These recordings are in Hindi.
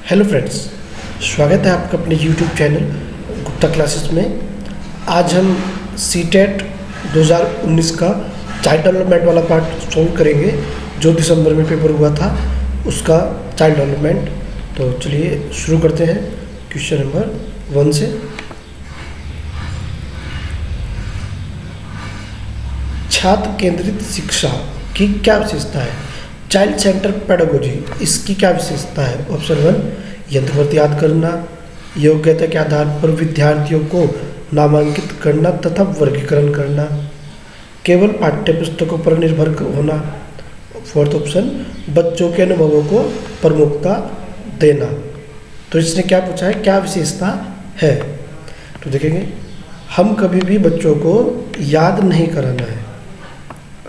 हेलो फ्रेंड्स, स्वागत है आपका अपने यूट्यूब चैनल गुप्ता क्लासेस में। आज हम सीटेट 2019 का चाइल्ड डेवलपमेंट वाला पार्ट सॉल्व करेंगे जो दिसंबर में पेपर हुआ था, उसका चाइल्ड डेवलपमेंट। तो चलिए शुरू करते हैं क्वेश्चन नंबर 1 से। छात्र केंद्रित शिक्षा की क्या विशेषता है? चाइल्ड सेंटर पेडागोजी, इसकी क्या विशेषता है? ऑप्शन 1 यंत्रवत याद करना, योग्यता के आधार पर विद्यार्थियों को नामांकित करना तथा वर्गीकरण करना, केवल पाठ्य पुस्तकों पर निर्भर होना। फोर्थ ऑप्शन बच्चों के अनुभवों को प्रमुखता देना। तो इसने क्या पूछा है, क्या विशेषता है? तो देखेंगे, हम कभी भी बच्चों को याद नहीं कराना है,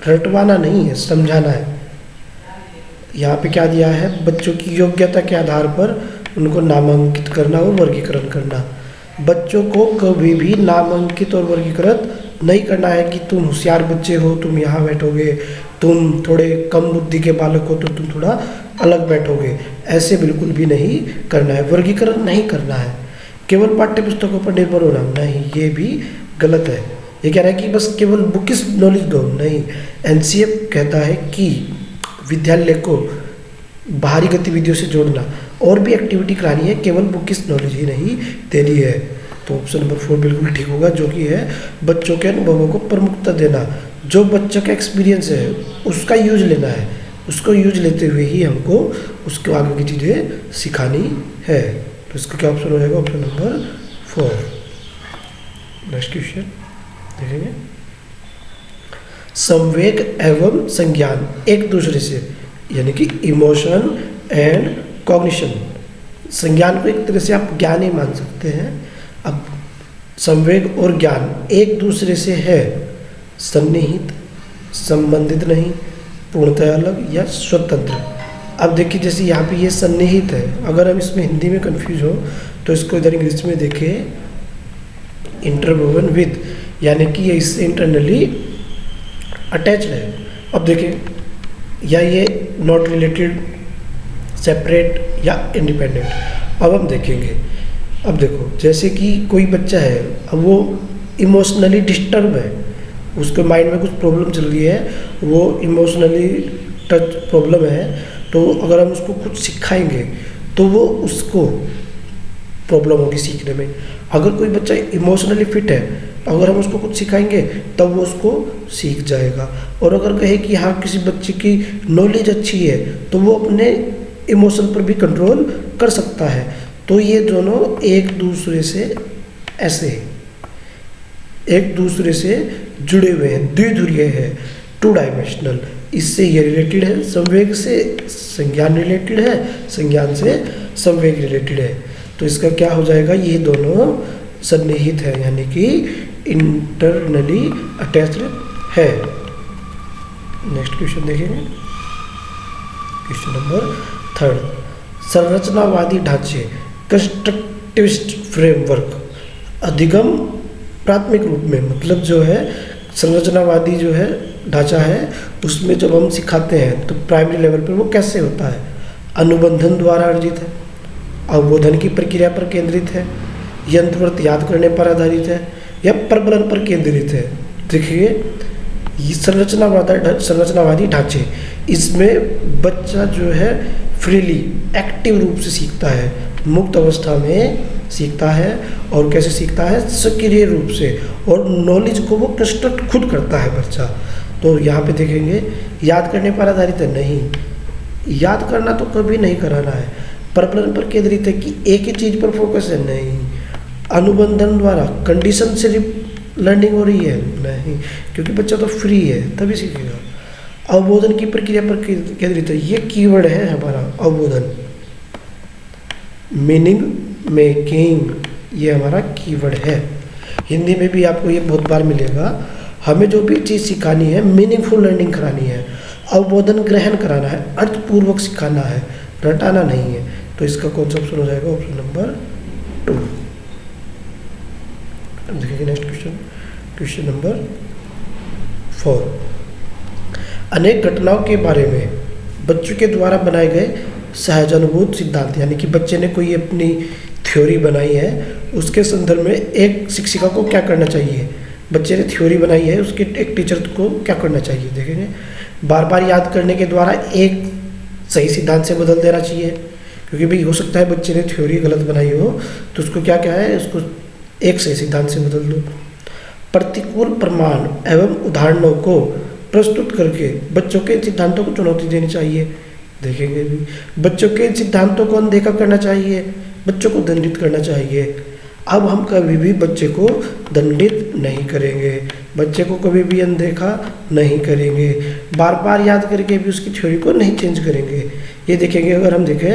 रटवाना नहीं है, समझाना है। यहाँ पे क्या दिया है, बच्चों की योग्यता के आधार पर उनको नामांकित करना और वर्गीकरण करना। बच्चों को कभी भी नामांकित और वर्गीकृत नहीं करना है कि तुम होशियार बच्चे हो, तुम यहाँ बैठोगे, तुम थोड़े कम बुद्धि के बालक हो तो तुम थोड़ा अलग बैठोगे, ऐसे बिल्कुल भी नहीं करना है। वर्गीकरण नहीं करना है, केवल पाठ्य पुस्तकों पर निर्भर होना नहीं, ये भी गलत है। ये कह रहा है कि बस केवल बुकिश नॉलेज दो, नहीं। एनसीएफ कहता है कि विद्यालय को बाहरी गतिविधियों से जोड़ना और भी एक्टिविटी करानी है, केवल बुकिश नॉलेज ही नहीं देनी है। तो ऑप्शन नंबर 4 बिल्कुल ठीक होगा, जो कि है बच्चों के अनुभवों को प्रमुखता देना। जो बच्चों का एक्सपीरियंस है उसका यूज लेना है, उसको यूज लेते हुए ही हमको उसको आगे की चीज़ें सिखानी है। तो इसका क्या ऑप्शन हो जाएगा? Option number 4। नेक्स्ट क्वेश्चन देखेंगे। संवेग एवं संज्ञान एक दूसरे से, यानी कि इमोशन एंड कॉग्निशन, संज्ञान को एक तरह से आप ज्ञान ही मान सकते हैं। अब संवेग और ज्ञान एक दूसरे से है सन्निहित, संबंधित नहीं, पूर्णतः अलग या स्वतंत्र। अब देखिए, जैसे यहाँ पे ये सन्निहित है, अगर हम इसमें हिंदी में कंफ्यूज हो तो इसको इधर इंग्लिश में देखें इंटरवोवन विद, यानी कि ये इससे इंटरनली अटैच्ड है। अब देखें, या ये नॉट रिलेटेड, सेपरेट या इंडिपेंडेंट। अब हम देखेंगे, अब देखो, जैसे कि कोई बच्चा है, अब वो इमोशनली डिस्टर्ब है, उसके माइंड में कुछ प्रॉब्लम चल रही है, वो इमोशनली टच प्रॉब्लम है, तो अगर हम उसको कुछ सिखाएंगे तो वो उसको प्रॉब्लम होगी सीखने में। अगर कोई बच्चा इमोशनली फिट है, अगर हम उसको कुछ सिखाएंगे तब वो उसको सीख जाएगा। और अगर कहे कि हाँ किसी बच्चे की नॉलेज अच्छी है तो वो अपने इमोशन पर भी कंट्रोल कर सकता है। तो ये दोनों एक दूसरे से ऐसे एक दूसरे से जुड़े हुए हैं, द्विध्रुवीय है, 2 डायमेंशनल। इससे ये रिलेटेड है, संवेग से संज्ञान रिलेटेड है, संज्ञान से संवेग रिलेटेड है। तो इसका क्या हो जाएगा, ये दोनों सन्निहित है, यानी कि इंटरनली अटैच्ड है। नेक्स्ट क्वेश्चन देखेंगे, क्वेश्चन नंबर 3। संरचनावादी ढांचे कंस्ट्रक्टिविस्ट फ्रेमवर्क अधिगम प्राथमिक रूप में, मतलब जो है संरचनावादी जो है ढांचा है, उसमें जब हम सिखाते हैं तो प्राइमरी लेवल पर वो कैसे होता है? अनुबंधन द्वारा अर्जित है, अवबोधन की प्रक्रिया पर केंद्रित है, यंत्रवत याद करने पर आधारित है, या प्रबलन पर केंद्रित है। देखिए, ये संरचनावादी ढांचे, इसमें बच्चा जो है फ्रीली एक्टिव रूप से सीखता है, मुक्त अवस्था में सीखता है। और कैसे सीखता है? सक्रिय रूप से, और नॉलेज को वो कंस्ट्रक्ट खुद करता है बच्चा। तो यहाँ पे देखेंगे, याद करने पर आधारित है, नहीं, याद करना तो कभी नहीं कराना है। प्रबलन पर केंद्रित है कि एक ही चीज़ पर फोकस है, नहीं। अनुबंधन द्वारा कंडीशन से लर्निंग हो रही है, नहीं, क्योंकि बच्चा तो फ्री है तभी सीखेगा। अवबोधन की प्रक्रिया पर केंद्रित है, ये कीवर्ड है हमारा अवबोधन, मीनिंग मेकिंग, ये हमारा कीवर्ड है। हिंदी में भी आपको ये बहुत बार मिलेगा। हमें जो भी चीज़ सिखानी है, मीनिंगफुल लर्निंग करानी है, अवबोधन ग्रहण कराना है, अर्थपूर्वक सिखाना है, रटाना नहीं है। तो इसका कौन सा ऑप्शन हो जाएगा? Option number 2। देखिए नेक्स्ट क्वेश्चन, क्वेश्चन नंबर 4। अनेक घटनाओं के बारे में बच्चों के द्वारा बनाए गए सहजानुभूत सिद्धांत, यानी कि बच्चे ने कोई अपनी थ्योरी बनाई है, उसके संदर्भ में एक शिक्षिका को क्या करना चाहिए, बच्चे ने थ्योरी बनाई है उसके एक टीचर को क्या करना चाहिए देखेंगे। बार बार याद करने के द्वारा एक सही सिद्धांत से बदल देना चाहिए, क्योंकि भाई हो सकता है बच्चे ने थ्योरी गलत बनाई हो, तो उसको क्या क्या है, उसको एक सही सिद्धांत से बदल दो। प्रतिकूल प्रमाण एवं उदाहरणों को प्रस्तुत करके बच्चों के सिद्धांतों को चुनौती देनी चाहिए, देखेंगे भी। बच्चों के सिद्धांतों को अनदेखा करना चाहिए, बच्चों को दंडित करना चाहिए। अब हम कभी भी बच्चे को दंडित नहीं करेंगे, बच्चे को कभी भी अनदेखा नहीं करेंगे, बार बार याद करके भी उसकी थ्योरी को नहीं चेंज करेंगे। ये देखेंगे, अगर हम देखें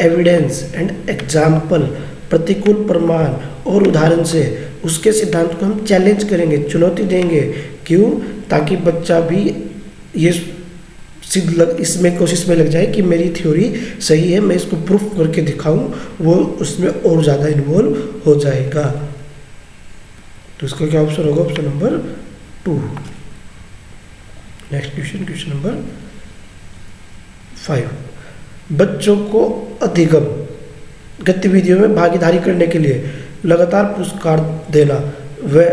एविडेंस एंड एग्जाम्पल, प्रतिकूल प्रमाण और उदाहरण से उसके सिद्धांत को हम चैलेंज करेंगे, चुनौती देंगे। क्यों? ताकि बच्चा भी ये इसमें कोशिश में लग जाए कि मेरी थ्योरी सही है, मैं इसको प्रूफ करके दिखाऊं, वो उसमें और ज़्यादा इन्वॉल्व हो जाएगा। तो इसका क्या ऑप्शन होगा? Option number 2। Next question, question number 5। बच्चों को अधिगम गतिविधियों में भागीदारी करने के लिए लगातार पुरस्कार देना व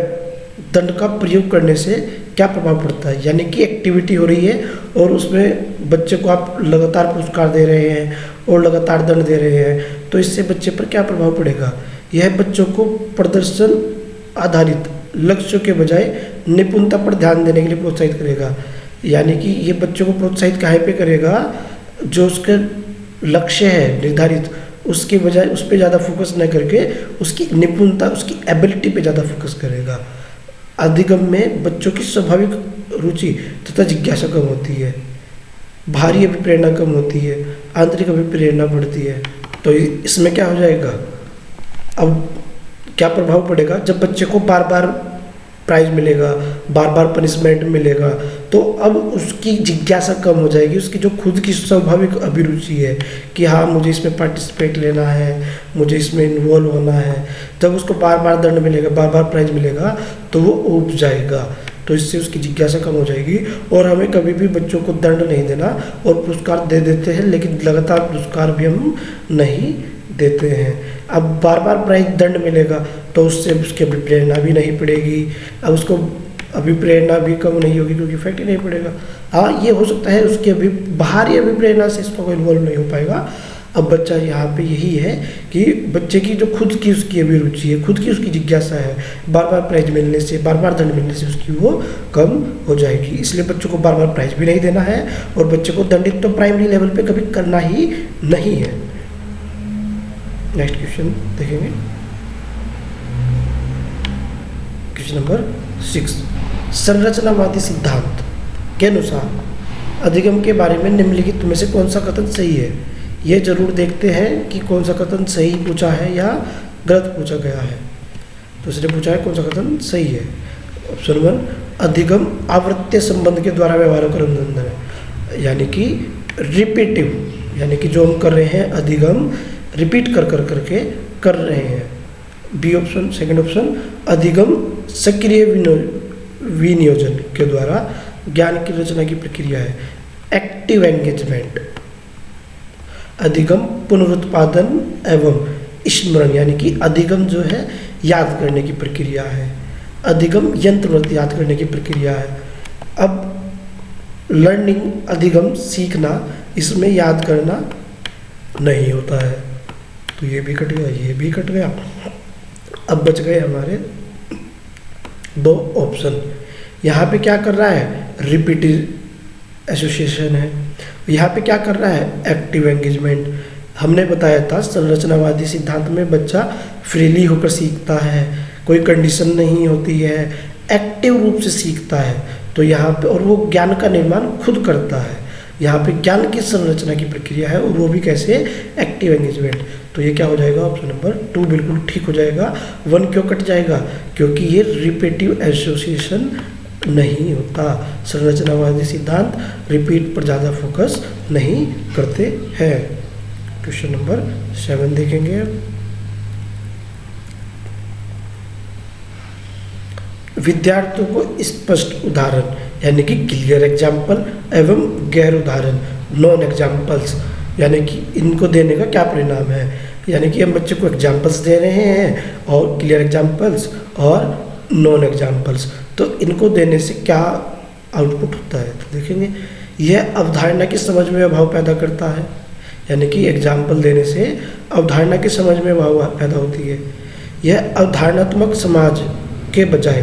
दंड का प्रयोग करने से क्या प्रभाव पड़ता है। यानी कि एक्टिविटी हो रही है और उसमें बच्चे को आप लगातार पुरस्कार दे रहे हैं और लगातार दंड दे रहे हैं, तो इससे बच्चे पर क्या प्रभाव पड़ेगा। यह बच्चों को प्रदर्शन आधारित लक्ष्यों के बजाय निपुणता पर ध्यान देने के लिए प्रोत्साहित करेगा। यानी कि ये बच्चों को प्रोत्साहित कहाँ पे करेगा, जो उसका लक्ष्य है निर्धारित, उसके बजाय उस पर ज़्यादा फोकस न करके उसकी निपुणता, उसकी एबिलिटी पे ज़्यादा फोकस करेगा। अधिगम में बच्चों की स्वाभाविक रुचि तथा जिज्ञासा कम होती है, बाहरी अभिप्रेरणा कम होती है, आंतरिक अभिप्रेरणा बढ़ती है। तो इसमें क्या हो जाएगा, अब क्या प्रभाव पड़ेगा, जब बच्चे को बार बार प्राइज मिलेगा, बार बार पनिशमेंट मिलेगा, तो अब उसकी जिज्ञासा कम हो जाएगी, उसकी जो खुद की स्वाभाविक अभिरुचि है कि हाँ मुझे इसमें पार्टिसिपेट लेना है, मुझे इसमें इन्वॉल्व होना है, जब उसको बार बार दंड मिलेगा, बार बार प्राइज मिलेगा, तो वो ऊब जाएगा। तो इससे उसकी जिज्ञासा कम हो जाएगी। और हमें कभी भी बच्चों को दंड नहीं देना, और पुरस्कार दे देते हैं लेकिन लगातार पुरस्कार भी हम नहीं देते हैं। अब बार बार प्राइज दंड मिलेगा तो उससे उसकी अभिप्रेरणा भी नहीं पड़ेगी, अब उसको अभिप्रेरणा भी कम नहीं होगी क्योंकि इफेक्ट ही नहीं पड़ेगा। हाँ, ये हो सकता है उसकी बाहरी अभिप्रेरणा से इसका कोई इन्वॉल्व नहीं हो पाएगा। अब बच्चा यहाँ पे यही है कि बच्चे की जो खुद की उसकी अभिरुचि है, खुद की उसकी जिज्ञासा है, बार बार प्राइज मिलने से, बार बार दंड मिलने से उसकी वो कम हो जाएगी। इसलिए बच्चों को बार बार प्राइज भी नहीं देना है और बच्चे को दंडित तो प्राइमरी लेवल पे कभी करना ही नहीं है। नेक्स्ट क्वेश्चन देखेंगे, क्वेश्चन नंबर 6। संरचनावादी सिद्धांत के अनुसार अधिगम के बारे में निम्नलिखित में से कौन सा कथन सही है। ये जरूर देखते हैं कि कौन सा कथन सही पूछा है या गलत पूछा गया है। तो इसने पूछा है कौन सा कथन सही है। ऑप्शन 1, अधिगम आवर्त्य संबंध के द्वारा व्यवहारों का उल्लंघन है, यानी कि रिपीटिव, यानी कि जो हम कर रहे हैं अधिगम रिपीट कर करके कर रहे हैं। बी ऑप्शन, सेकंड ऑप्शन, अधिगम सक्रिय विनियोजन के द्वारा ज्ञान की रचना की प्रक्रिया है, एक्टिव एंगेजमेंट। अधिगम पुनरुत्पादन एवं स्मरण, यानी कि अधिगम जो है याद करने की प्रक्रिया है, अधिगम यंत्रवत याद करने की प्रक्रिया है। अब लर्निंग, अधिगम सीखना, इसमें याद करना नहीं होता है। तो ये भी कट गया, ये भी कट गया। अब बच गए हमारे 2 ऑप्शन। यहाँ पे क्या कर रहा है, रिपीटिव एसोसिएशन है, यहाँ पे क्या कर रहा है, एक्टिव एंगेजमेंट। हमने बताया था संरचनावादी सिद्धांत में बच्चा फ्रीली होकर सीखता है, कोई कंडीशन नहीं होती है, एक्टिव रूप से सीखता है। तो यहाँ पे, और वो ज्ञान का निर्माण खुद करता है। यहाँ पे ज्ञान की संरचना की प्रक्रिया है और वो भी कैसे, एक्टिव एंगेजमेंट। तो ये क्या हो जाएगा, ऑप्शन नंबर 2 बिल्कुल ठीक हो जाएगा। 1 क्यों कट जाएगा, क्योंकि ये रिपीटिव एसोसिएशन नहीं होता। संरचनावादी सिद्धांत रिपीट पर ज़्यादा फोकस नहीं करते हैं। क्वेश्चन नंबर 7 देखेंगे। विद्यार्थियों को स्पष्ट उदाहरण, यानी कि क्लियर एग्जाम्पल एवं गैर उदाहरण, नॉन एग्जाम्पल्स, यानी कि इनको देने का क्या परिणाम है, यानी कि हम बच्चे को एग्जाम्पल्स दे रहे हैं और क्लियर एग्जाम्पल्स और नॉन एग्जाम्पल्स, तो इनको देने से क्या आउटपुट होता है। तो देखेंगे यह अवधारणा की समझ में अभाव पैदा करता है, यानी कि एग्जाम्पल देने से अवधारणा की समझ में अभाव पैदा होती है। यह अवधारणात्मक समाज के बजाय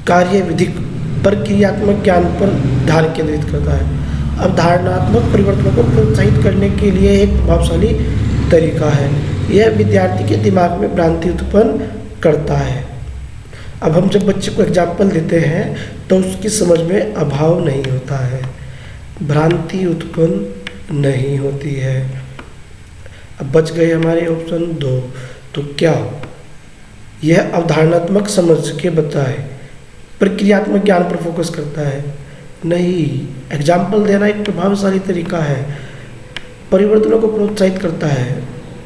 कार्यविधिक प्रक्रियात्मक ज्ञान पर ध्यान केंद्रित करता है। अवधारणात्मक परिवर्तनों को प्रोत्साहित करने के लिए एक प्रभावशाली तरीका है। यह विद्यार्थी के दिमाग में भ्रांति उत्पन्न करता है। अब हम जब बच्चे को एग्जाम्पल देते हैं तो उसकी समझ में अभाव नहीं होता है, भ्रांति उत्पन्न नहीं होती है। अब बच गए हमारे ऑप्शन 2। तो क्या यह अवधारणात्मक समझ के बजाय प्रक्रियात्मक ज्ञान पर फोकस करता है? नहीं, एग्जाम्पल देना एक प्रभावशाली तरीका है, परिवर्तनों को प्रोत्साहित करता है,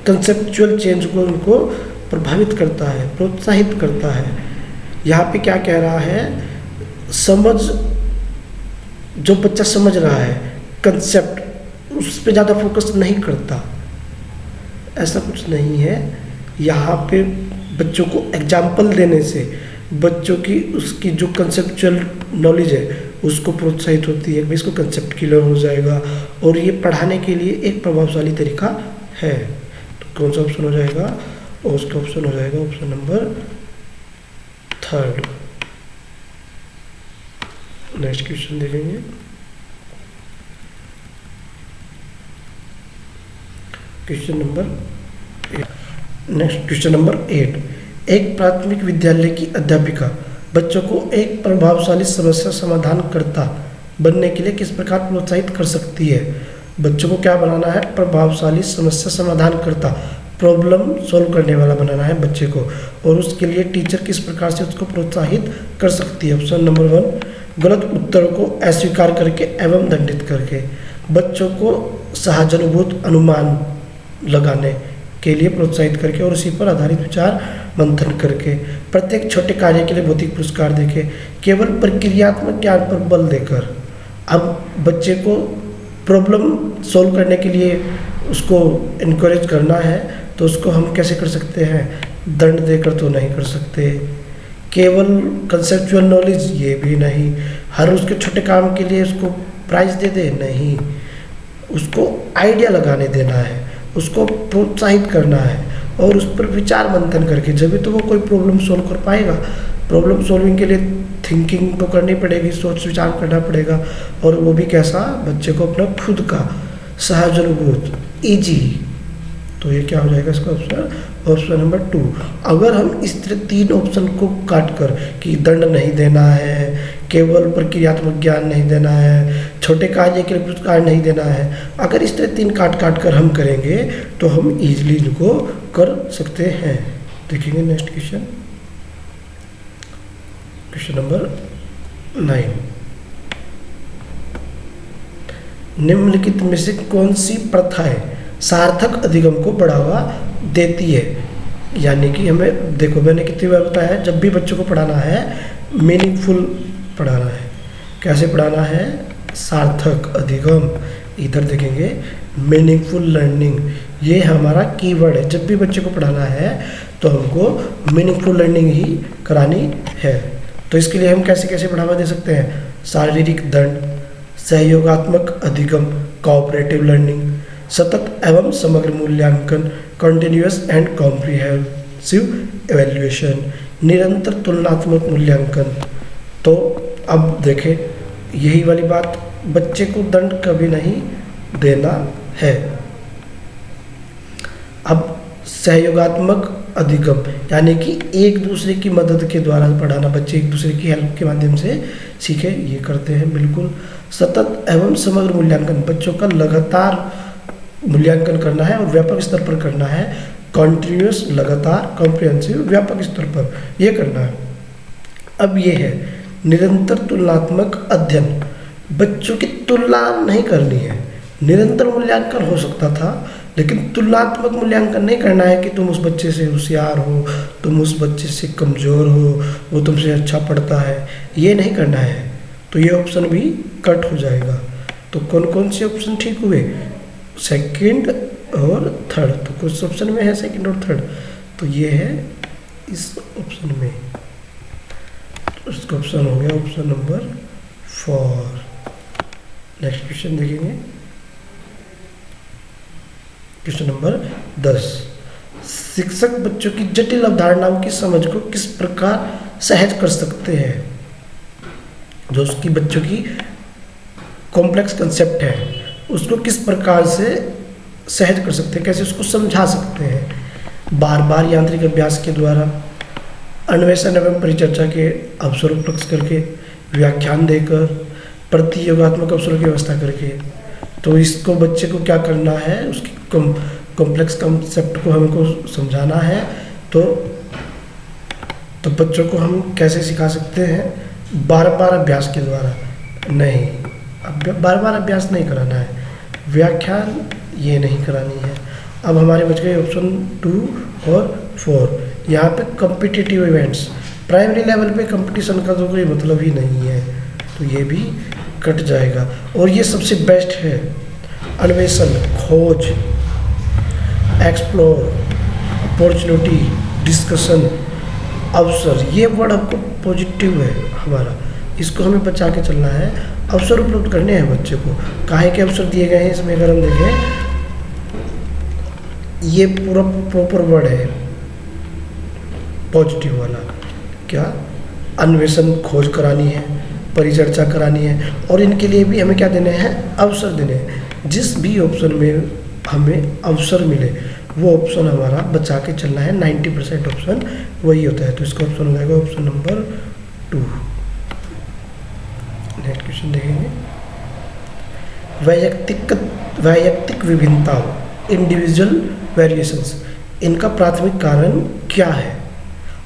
कंसेप्चुअल चेंज को उनको प्रभावित करता है, प्रोत्साहित करता है। यहाँ पे क्या कह रहा है, समझ, जो बच्चा समझ रहा है कंसेप्ट, उस पर ज़्यादा फोकस नहीं करता, ऐसा कुछ नहीं है। यहाँ पे बच्चों को एग्जाम्पल देने से बच्चों की उसकी जो कंसेप्चुअल नॉलेज है उसको प्रोत्साहित होती है, इसको कंसेप्ट क्लियर हो जाएगा और ये पढ़ाने के लिए एक प्रभावशाली तरीका है। तो कौन सा ऑप्शन हो जाएगा? और उसका ऑप्शन हो जाएगा ऑप्शन नंबर 3। नेक्स्ट क्वेश्चन देखेंगे। Question number 8। एक प्राथमिक विद्यालय की अध्यापिका बच्चों को एक प्रभावशाली समस्या समाधानकर्ता बनने के लिए किस प्रकार प्रोत्साहित कर सकती है? बच्चों को क्या बनाना है? प्रभावशाली समस्या समाधानकर्ता, प्रॉब्लम सॉल्व करने वाला बनाना है बच्चे को, और उसके लिए टीचर किस प्रकार से उसको प्रोत्साहित कर सकती है? ऑप्शन नंबर 1, गलत उत्तरों को अस्वीकार करके एवं दंडित करके, बच्चों को सहानुभूत अनुमान लगाने के लिए प्रोत्साहित करके और उसी पर आधारित विचार मंथन करके, प्रत्येक छोटे कार्य के लिए भौतिक पुरस्कार देके, केवल प्रक्रियात्मक ज्ञान पर बल देकर। अब बच्चे को प्रॉब्लम सॉल्व करने के लिए उसको इनकरेज करना है तो उसको हम कैसे कर सकते हैं? दंड देकर तो नहीं कर सकते। केवल कंसेप्चुअल नॉलेज, ये भी नहीं। हर उसके छोटे काम के लिए उसको प्राइज दे दे, नहीं। उसको आइडिया लगाने देना है, उसको प्रोत्साहित करना है और उस पर विचार मंथन करके, जब तो वो कोई प्रॉब्लम सॉल्व कर पाएगा। प्रॉब्लम सॉल्विंग के लिए थिंकिंग तो करनी पड़ेगी, सोच विचार करना पड़ेगा, और वो भी कैसा? बच्चे को अपना खुद का सहजानुभूत, ईजी। तो ये क्या हो जाएगा इसका ऑप्शन? Option number 2। अगर हम इस तरह 3 ऑप्शन को काट कर कि दंड नहीं देना है, केवल प्रक्रियात्मक ज्ञान नहीं देना है, छोटे कार्य के लिए पुरस्कार नहीं देना है, अगर इस तरह 3 काट कर हम करेंगे तो हम इजीली इनको कर सकते हैं। देखेंगे नेक्स्ट क्वेश्चन, क्वेश्चन नंबर 9। निम्नलिखित में से कौन सी प्रथाएं सार्थक अधिगम को बढ़ावा देती है? यानी कि हमें देखो, मैंने कितनी बार बताया, जब भी बच्चों को पढ़ाना है मीनिंगफुल पढ़ाना है। कैसे पढ़ाना है? सार्थक अधिगम। इधर देखेंगे मीनिंगफुल लर्निंग, ये हमारा कीवर्ड है। जब भी बच्चे को पढ़ाना है तो हमको मीनिंगफुल लर्निंग ही करानी है। तो इसके लिए हम कैसे कैसे बढ़ावा दे सकते हैं? शारीरिक दंड, सहयोगात्मक अधिगम, कोऑपरेटिव लर्निंग, सतत एवं समग्र मूल्यांकन, कंटिन्यूअस एंड कॉम्प्रिहेंसिव एवेल्युएशन, निरंतर तुलनात्मक मूल्यांकन। तो अब देखें, यही वाली बात, बच्चे को दंड कभी नहीं देना है। अब सहयोगात्मक अधिगम यानी कि एक दूसरे की मदद के द्वारा पढ़ाना, बच्चे एक दूसरे की हेल्प के माध्यम से सीखे, ये करते हैं बिल्कुल। सतत एवं समग्र मूल्यांकन, बच्चों का लगातार मूल्यांकन करना है और व्यापक स्तर पर करना है। कॉन्टिन्यूअस, लगातार, कॉम्प्रिहेंसिव, व्यापक स्तर पर ये करना है। अब ये है निरंतर तुलनात्मक अध्ययन, बच्चों की तुलना नहीं करनी है। निरंतर मूल्यांकन हो सकता था, लेकिन तुलनात्मक मूल्यांकन नहीं करना है कि तुम उस बच्चे से होशियार हो, तुम उस बच्चे से कमज़ोर हो, वो तुमसे अच्छा पढ़ता है, ये नहीं करना है। तो ये ऑप्शन भी कट हो जाएगा। तो कौन कौन से ऑप्शन ठीक हुए? सेकंड और थर्ड, तो कुछ ऑप्शन में है सेकंड और थर्ड, तो ये है इस ऑप्शन में, उसका ऑप्शन हो गया ऑप्शन नंबर 4। नेक्स्ट क्वेश्चन देखेंगे, क्वेश्चन नंबर 10। शिक्षक बच्चों की जटिल अवधारणाओं की समझ को किस प्रकार सहज कर सकते हैं? जो उसकी बच्चों की कॉम्प्लेक्स कंसेप्ट है उसको किस प्रकार से सहज कर सकते हैं, कैसे उसको समझा सकते हैं? बार बार यांत्रिक अभ्यास के द्वारा, अन्वेषण एवं परिचर्चा के अवसर उपलब्ध करके, व्याख्यान देकर, प्रतियोगात्मक अवसरों की व्यवस्था करके। तो इसको बच्चे को क्या करना है, उसकी कॉम्प्लेक्स कंसेप्ट को हमको समझाना है। तो बच्चों को हम कैसे सिखा सकते हैं? बार बार अभ्यास के द्वारा नहीं, बार बार अभ्यास नहीं कराना है, व्याख्यान ये नहीं करानी है। अब हमारे बच गए ऑप्शन 2 और 4। यहाँ पे कॉम्पिटिटिव इवेंट्स, प्राइमरी लेवल पे कंपटीशन का तो कोई मतलब ही नहीं है, तो ये भी कट जाएगा। और ये सबसे बेस्ट है, अन्वेषण, खोज, एक्सप्लोर, अपॉर्चुनिटी, डिस्कशन, अवसर, ये वर्ड आपको पॉजिटिव है हमारा, इसको हमें बचा के चलना है। अवसर उपलब्ध करने हैं बच्चे को, काहे के अवसर दिए गए हैं इसमें अगर हम देखें, ये पूरा प्रॉपर वर्ड है पॉजिटिव वाला। क्या? अन्वेषण, खोज करानी है, परिचर्चा करानी है, और इनके लिए भी हमें क्या देने हैं? अवसर देने हैं। जिस भी ऑप्शन में हमें अवसर मिले वो ऑप्शन हमारा बचा के चलना है। 90% ऑप्शन वही होता है, तो इसका ऑप्शन हो जाएगा ऑप्शन नंबर 2। नेक्स्ट क्वेश्चन देखेंगे, वैयक्तिक विभिन्नताओं, इंडिविजुअल वेरिएशंस, इनका प्राथमिक कारण क्या है?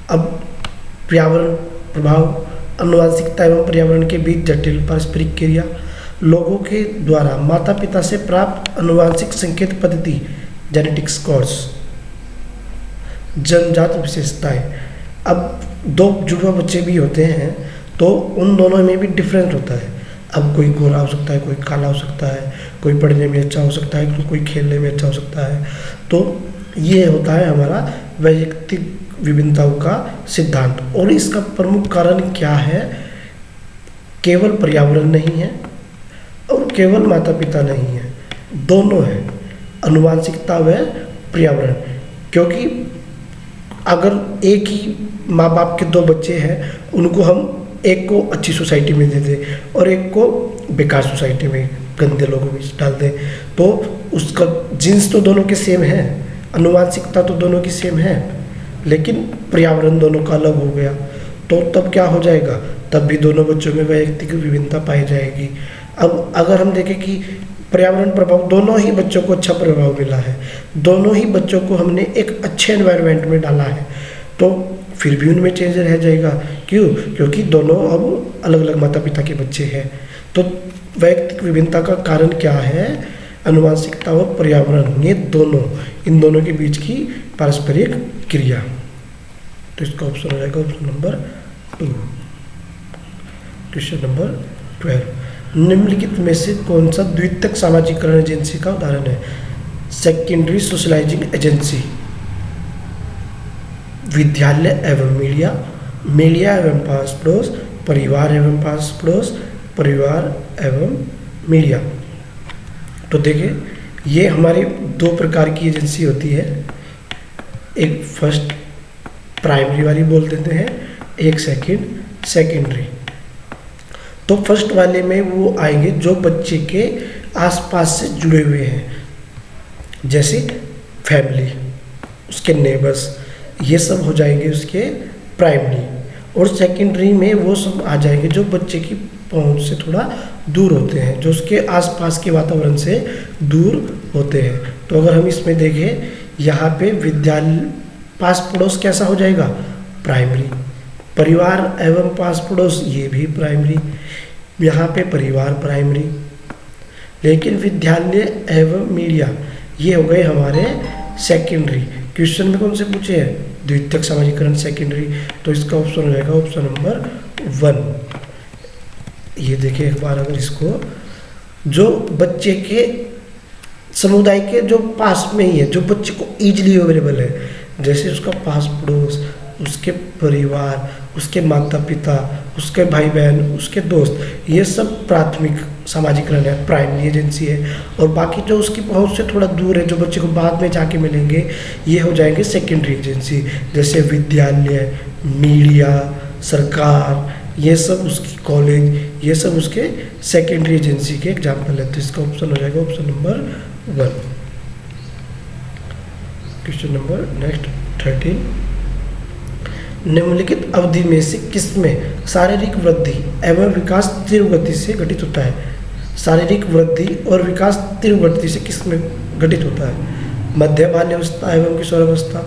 अब पर्यावरण प्रभाव, आनुवंशिकता एवं पर्यावरण के बीच जटिल पारस्परिक क्रिया, लोगों के द्वारा माता पिता से प्राप्त आनुवंशिक संकेत पद्धति, जेनेटिक्स कोर्स, जन्मजात विशेषताएं। अब 2 जुड़वा बच्चे भी होते हैं तो उन दोनों में भी डिफरेंस होता है। अब कोई गोरा हो सकता है, कोई काला हो सकता है, कोई पढ़ने में अच्छा हो सकता है, तो कोई खेलने में अच्छा हो सकता है। तो ये होता है हमारा वैयक्तिक विभिन्नताओं का सिद्धांत। और इसका प्रमुख कारण क्या है? केवल पर्यावरण नहीं है और केवल माता पिता नहीं है, दोनों है, आनुवंशिकता व पर्यावरण। क्योंकि अगर एक ही माँ बाप के 2 बच्चे हैं, उनको हम एक को अच्छी सोसाइटी में दे दें और एक को बेकार सोसाइटी में गंदे लोगों में डाल दें, तो उसका जीन्स तो दोनों के सेम है, आनुवंशिकता तो दोनों की सेम है, लेकिन पर्यावरण दोनों का अलग हो गया, तो तब क्या हो जाएगा? तब भी दोनों बच्चों में वैयक्तिक विभिन्नता पाई जाएगी। अब अगर हम देखें कि पर्यावरण प्रभाव, दोनों ही बच्चों को अच्छा प्रभाव मिला है, दोनों ही बच्चों को हमने एक अच्छे एनवायरनमेंट में डाला है, तो फिर भी उनमें चेंज रह जाएगा। क्यों? क्योंकि दोनों अब अलग अलग माता पिता के बच्चे हैं। तो वैयक्तिक विभिन्नता का कारण क्या है? आनुवंशिकता और पर्यावरण, ये दोनों, इन दोनों के बीच की पारस्परिक क्रिया। तो इसका ऑप्शन हो जाएगा ऑप्शन नंबर 2। क्वेश्चन नंबर 12, निम्नलिखित में से कौन सा द्वितीयक सामाजिकरण एजेंसी का उदाहरण है? सेकेंडरी सोशलाइजिंग एजेंसी, विद्यालय एवं मीडिया, मीडिया एवं पास पड़ोस, परिवार एवं पास पड़ोस, परिवार एवं मीडिया। तो देखिए, ये हमारी 2 प्रकार की एजेंसी होती है। एक फर्स्ट प्राइमरी वाली बोल देते हैं, एक सेकेंडरी। तो फर्स्ट वाले में वो आएंगे जो बच्चे के आसपास से जुड़े हुए हैं, जैसे फैमिली, उसके नेबर्स, ये सब हो जाएंगे उसके प्राइमरी। और सेकेंडरी में वो सब आ जाएंगे जो बच्चे की पहुंच से थोड़ा दूर होते हैं, जो उसके आसपास के वातावरण से दूर होते हैं। तो अगर हम इसमें देखें, यहाँ पे विद्यालय पास पड़ोस कैसा हो जाएगा? प्राइमरी। परिवार एवं पास पड़ोस, ये भी प्राइमरी। यहाँ पे परिवार प्राइमरी, लेकिन विद्यालय एवं मीडिया ये हो गए हमारे सेकेंडरी। क्वेश्चन में कौन से पूछे हैं? द्वितीयक सामाजिकरण सेकेंडरी, तो इसका ऑप्शन हो जाएगा ऑप्शन नंबर 1। ये देखिए एक बार, अगर इसको, जो बच्चे के समुदाय के जो पास में ही है, जो बच्चे को ईजिली अवेलेबल है, जैसे उसका पास पड़ोस, उसके परिवार, उसके माता पिता, उसके भाई बहन, उसके दोस्त, ये सब प्राथमिक सामाजिकरण है, प्राइमरी एजेंसी है। और बाकी जो उसकी पहुंच से थोड़ा दूर है, जो बच्चे को बाद में जाके मिलेंगे, ये हो जाएंगे सेकेंडरी एजेंसी, जैसे विद्यालय, मीडिया, सरकार, ये सब उसकी कॉलेज, ये सब उसके सेकेंडरी एजेंसी के एग्जाम्पल है। तो इसका ऑप्शन हो जाएगा option number 1। Question number next 13, निम्नलिखित अवधि में से किसमें शारीरिक वृद्धि एवं विकास तीव्र गति से घटित होता है? शारीरिक वृद्धि और विकास तीव्र गति से किसमें घटित होता है? मध्य बाल्यावस्था एवं किशोरावस्था,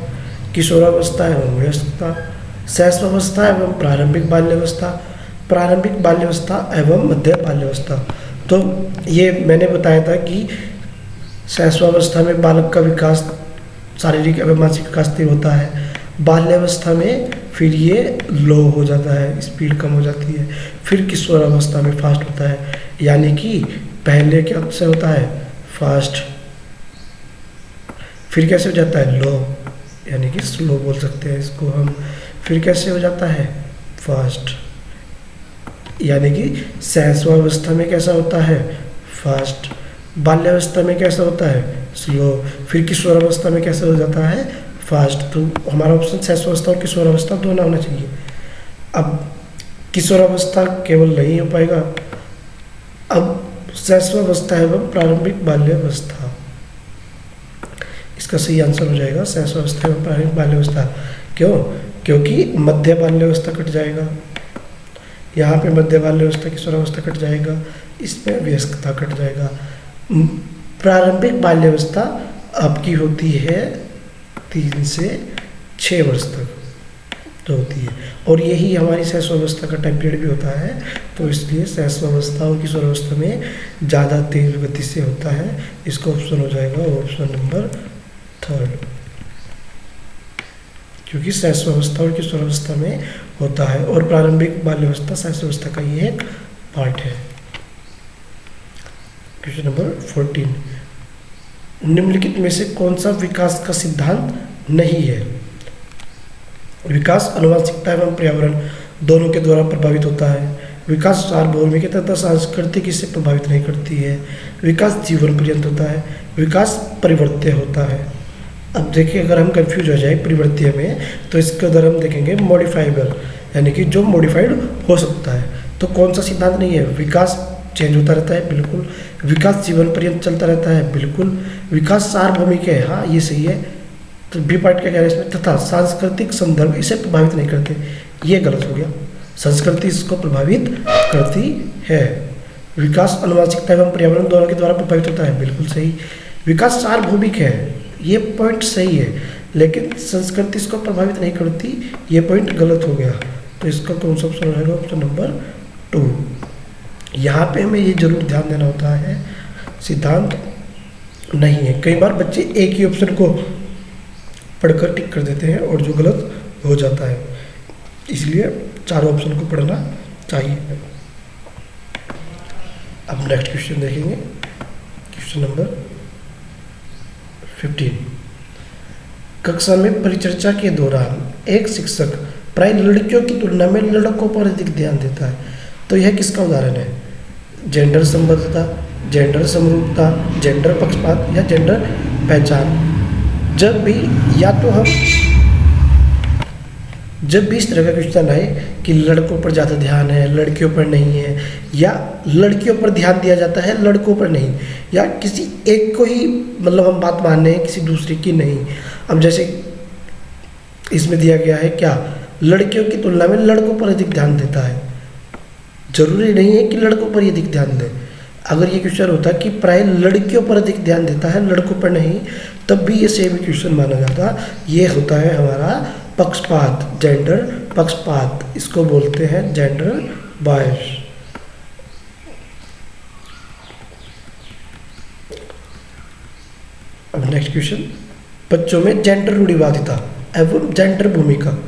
किशोरावस्था एवं वयस्कता, शैशवावस्था एवं प्रारंभिक बाल्यावस्था, प्रारंभिक बाल्यावस्था एवं मध्य बाल्यावस्था। तो ये मैंने बताया था कि शैशवावस्था में बालक का विकास, शारीरिक एवं मानसिक विकास तीव्र होता है। बाल्यावस्था में फिर ये लो हो जाता है, स्पीड कम हो जाती है। फिर किशोरावस्था में फास्ट होता है, यानी कि पहले क्या से होता है फास्ट, फिर कैसे हो जाता है लो, यानी कि स्लो बोल सकते हैं इसको हम। फिर कैसे हो जाता है फास्ट, यानी कि शैशवावस्था में कैसा होता है फास्ट, बाल्यावस्था में कैसा होता है स्लो, फिर किशोरावस्था में कैसे हो जाता है फास्ट। तो हमारा ऑप्शन शैशवावस्था और किशोरावस्था दोनों होना चाहिए। अब किशोरावस्था केवल नहीं हो पाएगा, अब शैशवावस्था एवं प्रारंभिक बाल्यावस्था, इसका सही आंसर हो जाएगा शैशवावस्था एवं प्रारंभिक बाल्यावस्था। क्यों? क्योंकि मध्य बाल्यावस्था कट जाएगा, यहाँ पे मध्य बाल्यावस्था किशोरावस्था कट जाएगा, इसमें वयस्कता कट जाएगा। प्रारंभिक बाल्यावस्था आपकी होती है 3 से 6 वर्ष तक तो होती है, और यही हमारी शैशवावस्था का टाइम पीरियड भी होता है। तो इसलिए शैशवावस्था और किशोरावस्था में ज़्यादा तेज गति से होता है। इसका ऑप्शन हो जाएगा ऑप्शन नंबर 3, क्योंकि शैशवावस्था और किशोरावस्था में होता है, और प्रारंभिक बाल्यावस्था शैशवावस्था का ये एक पार्ट है। क्वेश्चन नंबर 14, निम्नलिखित में से कौन सा विकास का सिद्धांत नहीं है? विकास आनुवंशिकता एवं पर्यावरण दोनों के द्वारा प्रभावित होता है। विकास सार्वभौमिक तथा सांस्कृतिक इससे प्रभावित नहीं करती है। विकास जीवन पर्यंत होता है। विकास परिवर्त्य होता है। अब देखिए, अगर हम कंफ्यूज हो जाए परिवर्त्य में, तो इसके उधर हम देखेंगे मॉडिफाइबल, यानी कि जो मॉडिफाइड हो सकता है। तो कौन सा सिद्धांत नहीं है? विकास चेंज होता रहता है, बिल्कुल। विकास जीवन पर्यंत चलता रहता है, बिल्कुल। विकास सार्वभौमिक है, हाँ ये सही है। तो बी पार्ट क्या कह रहे हैं इसमें? तथा सांस्कृतिक संदर्भ इसे प्रभावित नहीं करते, ये गलत हो गया। संस्कृति इसको प्रभावित करती है। विकास आनुवंशिकता एवं पर्यावरण दोनों के द्वारा प्रभावित होता है, बिल्कुल सही। विकास सार्वभौमिक है, ये पॉइंट सही है, लेकिन संस्कृति इसको प्रभावित नहीं करती, ये पॉइंट गलत हो गया। तो इसका कौन सा ऑप्शन रहेगा? Option number 2। यहाँ पे हमें ये जरूर ध्यान देना होता है, सिद्धांत नहीं है। कई बार बच्चे एक ही ऑप्शन को पढ़कर टिक कर देते हैं और जो गलत हो जाता है, इसलिए चारों ऑप्शन को पढ़ना चाहिए। अब नेक्स्ट क्वेश्चन देखेंगे, क्वेश्चन नंबर 15। कक्षा में परिचर्चा के दौरान एक शिक्षक प्राय लड़कियों की तुलना में लड़कों पर अधिक ध्यान देता है, तो यह किसका उदाहरण है? जेंडर संबद्धता, जेंडर समरूपता, जेंडर पक्षपात या जेंडर पहचान। जब भी इस तरह का क्वेश्चन आए कि लड़कों पर ज़्यादा ध्यान है, लड़कियों पर नहीं है, या लड़कियों पर ध्यान दिया जाता है लड़कों पर नहीं, या किसी एक को ही मतलब हम बात मान रहे हैं, किसी दूसरे की नहीं। अब जैसे इसमें दिया गया है क्या, लड़कियों की तुलना में लड़कों पर अधिक ध्यान देता है, जरूरी नहीं है कि लड़कों पर ही अधिक ध्यान दे। अगर ये क्वेश्चन होता कि प्राय लड़कियों पर अधिक ध्यान देता है लड़कों पर नहीं, तब भी ये सेम क्वेश्चन माना जाता। ये होता है हमारा पक्षपात, जेंडर पक्षपात, इसको बोलते हैं जेंडर बायस। अब नेक्स्ट क्वेश्चन, बच्चों में जेंडर रूढ़िवादिता एवं जेंडर भूमिका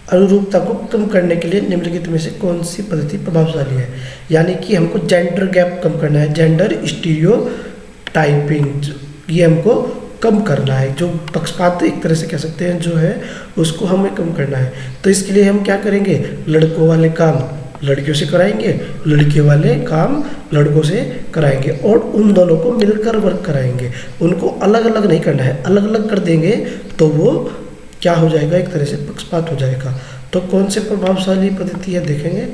अनुरूपता को कम करने के लिए निम्नलिखित में से कौन सी पद्धति प्रभावशाली है? यानी कि हमको जेंडर गैप कम करना है, जेंडर स्टीरियोटाइपिंग ये हमको कम करना है। जो पक्षपात एक तरह से कह सकते हैं जो है उसको हमें कम करना है। तो इसके लिए हम क्या करेंगे, लड़कों वाले काम लड़कियों से कराएंगे, लड़के वाले काम लड़कों से कराएंगे और उन दोनों को मिलकर वर्क कराएंगे। उनको अलग अलग नहीं करना है, अलग अलग कर देंगे तो वो क्या हो जाएगा, एक तरह से पक्षपात हो जाएगा। तो कौन से प्रभावशाली पद्धति है देखेंगे,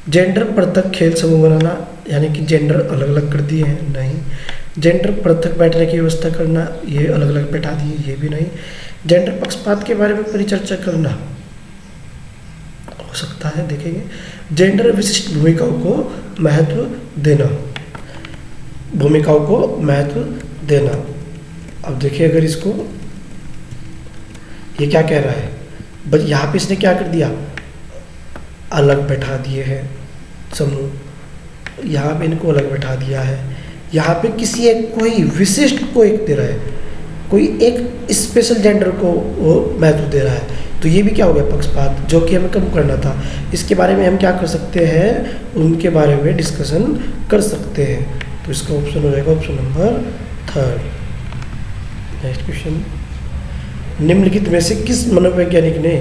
जेंडर पृथक खेल समूह बनाना, यानी कि जेंडर अलग अलग कर दिए हैं, नहीं। जेंडर पृथक बैठने की व्यवस्था करना, ये अलग अलग बैठा दिए, ये भी नहीं। जेंडर पक्षपात के बारे में परिचर्चा करना हो सकता है, देखेंगे। जेंडर विशिष्ट भूमिकाओं को महत्व देना, भूमिकाओं को महत्व देना। अब देखिए अगर इसको, ये क्या कह रहा है, बस यहाँ पे इसने क्या कर दिया, अलग बैठा दिए हैं समूह, यहाँ पे इनको अलग बैठा दिया है। यहाँ पे किसी एक कोई विशिष्ट को एक दे रहा है, कोई एक स्पेशल जेंडर को वो महत्व दे रहा है। तो ये भी क्या हो गया, पक्षपात, जो कि हमें कम करना था। इसके बारे में हम क्या कर सकते हैं, उनके बारे में डिस्कशन कर सकते हैं। तो इसका ऑप्शन हो जाएगा ऑप्शन नंबर 3। नेक्स्ट क्वेश्चन, निम्नलिखित में से किस मनोवैज्ञानिक ने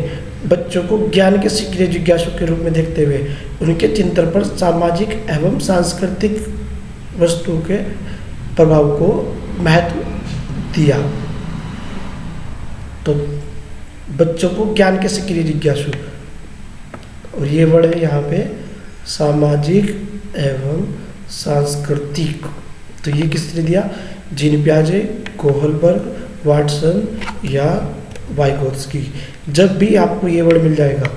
बच्चों को ज्ञान के सक्रिय जिज्ञासु के रूप में देखते हुए उनके चिंतन पर सामाजिक एवं सांस्कृतिक वस्तुओं के प्रभाव को महत्व दिया? तो बच्चों को ज्ञान के सक्रिय जिज्ञासु, और ये वर्ड है यहाँ पे सामाजिक एवं सांस्कृतिक। तो ये किसने दिया, जीन पियाजे, कोहलबर्ग, वाटसन या वाइगोत्स्की। जब भी आपको ये वर्ड मिल जाएगा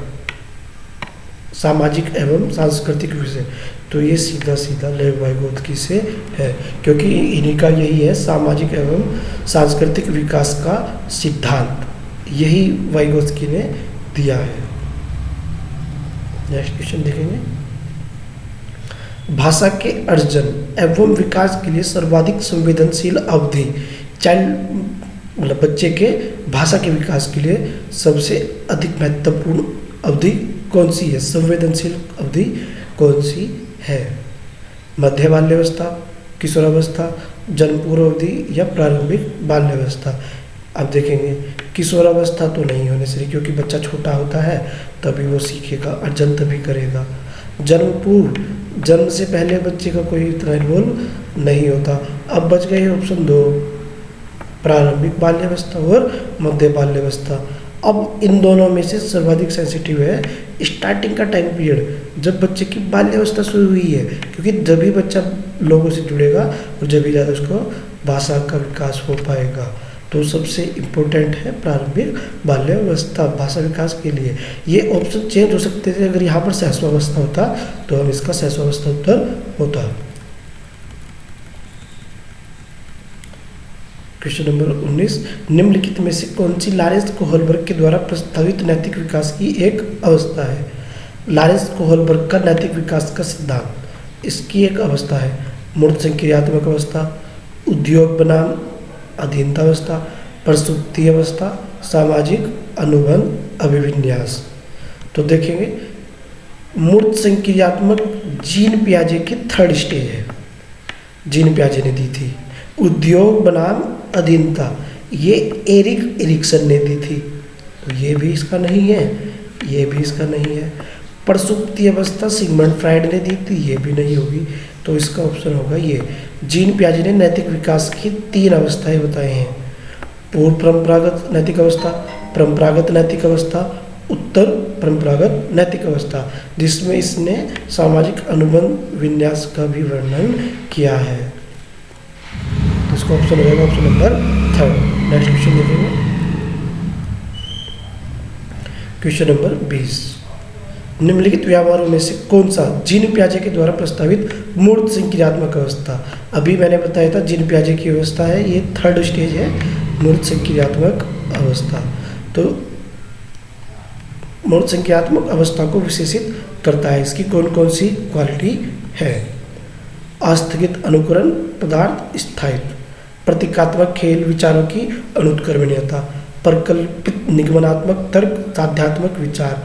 सामाजिक एवं सांस्कृतिक विषय, तो ये सीधा सीधा लेव वाइगोत्स्की से है, क्योंकि इन्हीं का यही है सामाजिक एवं सांस्कृतिक विकास का सिद्धांत, यही वाइगोत्स्की ने दिया है। नेक्स्ट क्वेश्चन देखेंगे, भाषा के अर्जन एवं विकास के लिए सर्वाधिक संवेदनशील अवधि, चाइल्ड मतलब बच्चे के भाषा के विकास के लिए सबसे अधिक महत्वपूर्ण अवधि कौन सी है, संवेदनशील अवधि कौन सी है? मध्य बाल्यावस्था, किशोरावस्था, जन्म पूर्व अवधि या प्रारंभिक बाल्यावस्था। अब देखेंगे किशोरावस्था तो नहीं होने से, क्योंकि बच्चा छोटा होता है तभी वो सीखेगा, अर्जन तभी करेगा। जन्म पूर्व, जन्म से पहले बच्चे का कोई इतना रोल नहीं होता। अब बच गए ऑप्शन 2, प्रारंभिक बाल्यावस्था और मध्य बाल्यावस्था। अब इन दोनों में से सर्वाधिक सेंसिटिव है स्टार्टिंग का टाइम पीरियड, जब बच्चे की बाल्यावस्था शुरू हुई है, क्योंकि जब भी बच्चा लोगों से जुड़ेगा और जब भी ज़्यादा उसको भाषा का विकास हो पाएगा। तो सबसे इम्पोर्टेंट है प्रारंभिक बाल्यावस्था भाषा विकास के लिए। ये ऑप्शन चेंज हो सकते थे, अगर यहाँ पर सहस्वावस्था होता तो हम इसका सहस्वावस्था उत्तर होता। क्वेश्चन नंबर 19, निम्नलिखित में से कौन सी लॉरेंस कोहलबर्ग के द्वारा प्रस्तावित नैतिक विकास की एक अवस्था है? लॉरेंस कोहलबर्ग का नैतिक विकास का सिद्धांत, इसकी एक अवस्था है मूर्त संक्रियात्मक अवस्था, उद्योग बनाम अधीनता अवस्था, प्रसुप्ति अवस्था, सामाजिक अनुबंध अभिविन्यास। तो देखेंगे मूर्त संक्रियात्मक जीन पियाजे की 3rd स्टेज है, जीन पियाजे ने दी थी। उद्योग बनाम अधीनता ये एरिक एरिक्सन ने दी थी, तो ये भी इसका नहीं है, ये भी इसका नहीं है। प्रसुप्ति अवस्था सिगमंड फ्राइड ने दी थी, ये भी नहीं होगी, तो इसका ऑप्शन होगा ये। जीन पियाजे ने नैतिक विकास की 3 अवस्थाएं बताए हैं, पूर्व परंपरागत नैतिक अवस्था, परंपरागत नैतिक अवस्था, उत्तर परंपरागत नैतिक अवस्था, जिसमें इसने सामाजिक अनुबंध विन्यास का भी वर्णन किया है। तो इसका ऑप्शन हो जाएगा ऑप्शन नंबर 3। नेक्स्ट क्वेश्चन देखेंगे, क्वेश्चन नंबर 20, निम्नलिखित व्यवहारों में से कौन सा जीन पियाजे के द्वारा प्रस्तावित मूर्त संक्रियात्मक अवस्था? अभी मैंने बताया था जीन पियाजे की अवस्था है, ये 3rd स्टेज है मूर्त संक्रियात्मक अवस्था। तो मूर्त संक्रियात्मक अवस्था को विशेषित करता है, इसकी कौन कौन सी क्वालिटी है? अस्थगित अनुकरण, पदार्थ स्थायित्व, प्रतीकात्मक खेल, विचारों की अनुत्क्रमणीयता, परिकल्पित निगमनात्मक तर्क, साध्यात्मक विचार,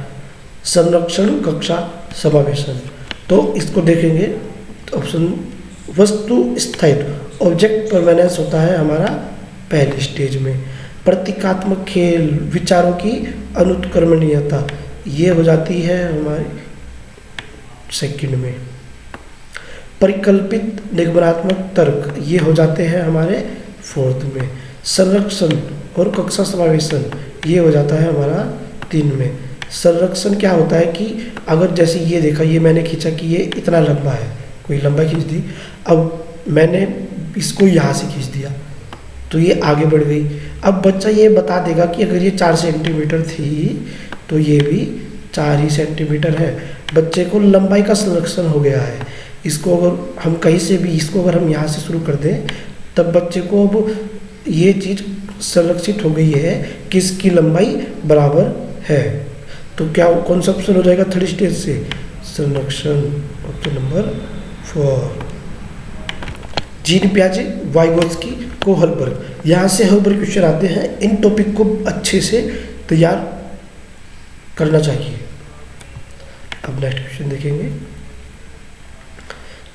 संरक्षण कक्षा समावेशन। तो इसको देखेंगे तो ऑप्शन वस्तु स्थायित्व, ऑब्जेक्ट परमानेंस होता है हमारा पहले स्टेज में। प्रतीकात्मक खेल, विचारों की अनुत्क्रमणीयता, ये हो जाती है हमारी सेकंड में। परिकल्पित निगमनात्मक तर्क, ये हो जाते हैं हमारे फोर्थ में। संरक्षण और कक्षा समावेशन, ये हो जाता है हमारा 3 में। संरक्षण क्या होता है कि अगर जैसे ये देखा, ये मैंने खींचा कि ये इतना लंबा है, कोई लंबा खींच दी, अब मैंने इसको यहाँ से खींच दिया तो ये आगे बढ़ गई। अब बच्चा ये बता देगा कि अगर ये 4 सेंटीमीटर थी तो ये भी 4 ही सेंटीमीटर है। बच्चे को लंबाई का संरक्षण हो गया है। इसको अगर हम कहीं से भी, इसको अगर हम यहाँ से शुरू कर दें तब बच्चे को अब ये चीज़ संरक्षित हो गई है कि इसकी लंबाई बराबर है। तो क्या कौन सा ऑप्शन हो जाएगा थर्ड स्टेज से? संरक्षण, ऑप्शन नंबर 4। जीन पियाजे, वाइगोत्स्की, कोहलबर्ग, यहाँ से हॉलबर्ग क्वेश्चन आते हैं। इन टॉपिक को अच्छे से तैयार करना चाहिए। अब नेक्स्ट क्वेश्चन देखेंगे।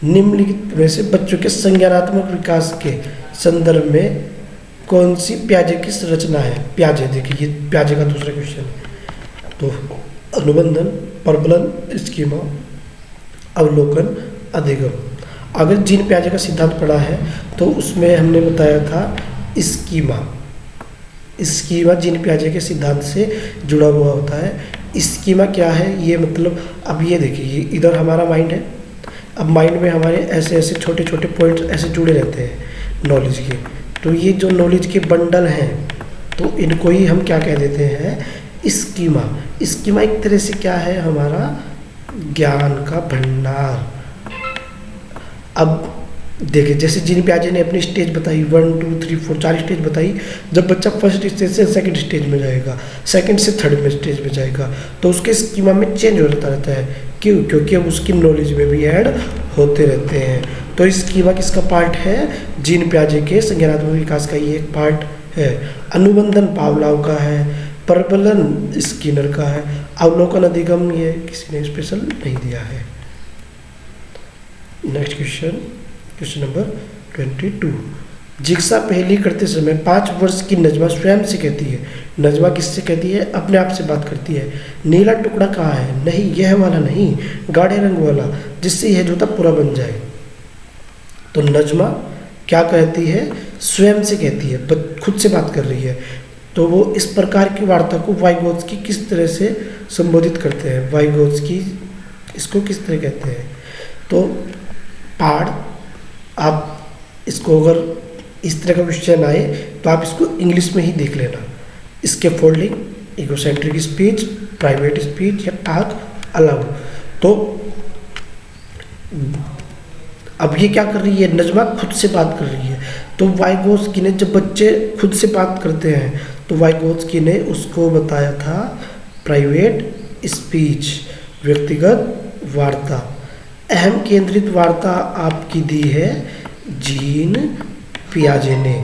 निम्नलिखित में से बच्चों के संज्ञानात्मक विकास के संदर्भ में कौन सी पियाजे की संरचना है? पियाजे, देखिए ये पियाजे का दूसरा क्वेश्चन है। तो अनुबंधन, प्रबलन, स्कीमा, अवलोकन, अधिगम। अगर जीन पियाजे का सिद्धांत पढ़ा है तो उसमें हमने बताया था स्कीमा। स्कीमा जीन पियाजे के सिद्धांत से जुड़ा हुआ होता है। स्कीमा क्या है? ये मतलब, अब ये देखिए, ये इधर हमारा माइंड है। अब माइंड में हमारे ऐसे ऐसे छोटे छोटे पॉइंट्स ऐसे जुड़े रहते हैं नॉलेज के। तो ये जो नॉलेज के बंडल हैं तो इनको ही हम क्या कह देते हैं? स्कीमा। स्कीमा एक तरह से क्या है? हमारा ज्ञान का भंडार। अब देखिए, जैसे जीन पियाजे ने अपनी स्टेज बताई, 1 2 3 4 4 स्टेज बताई। जब बच्चा फर्स्ट स्टेज से सेकंड स्टेज में जाएगा, सेकंड से थर्ड में स्टेज में जाएगा, तो उसके स्कीमा में चेंज होता रहता है। क्यों? क्योंकि अब उसकी नॉलेज में भी ऐड होते रहते हैं। तो स्कीमा किसका पार्ट है? जीन पियाजे के संज्ञानात्मक विकास का ये एक पार्ट है। अनुबंधन पावलाव का है, प्रबलन स्किनर का है, अवलोकन अधिगम ये किसी ने स्पेशल नहीं दिया है। Next question, question number 22। जिक्सा पहेली करते समय 5 वर्ष की नजमा स्वयं से कहती है। नजमा किससे कहती है? अपने आप से बात करती है। नीला टुकड़ा कहाँ है? नहीं, यह वाला नहीं, गाढ़े रंग वाला, जिससे यह जूता पूरा बन जाए। तो नजमा क्या कहती है? स्वयं से कहती है, खुद से बात कर रही है। तो वो इस प्रकार की वार्ता को वाइगोत्स्की किस तरह से संबोधित करते हैं? वाइगोत्स्की इसको किस तरह कहते हैं? तो पाड़, आप इसको अगर इस तरह का क्वेश्चन आए तो आप इसको इंग्लिश में ही देख लेना। इसके folding, egocentric speech, private speech या टॉक अलाउड। तो अब ये क्या कर रही है? नजमा खुद से बात कर रही है। तो वाइगोत्स्की ने, जब बच्चे खुद से बात करते हैं तो वाइगोत्स्की ने उसको बताया था प्राइवेट स्पीच, व्यक्तिगत वार्ता। अहम केंद्रित वार्ता आपकी दी है जीन पियाजे ने।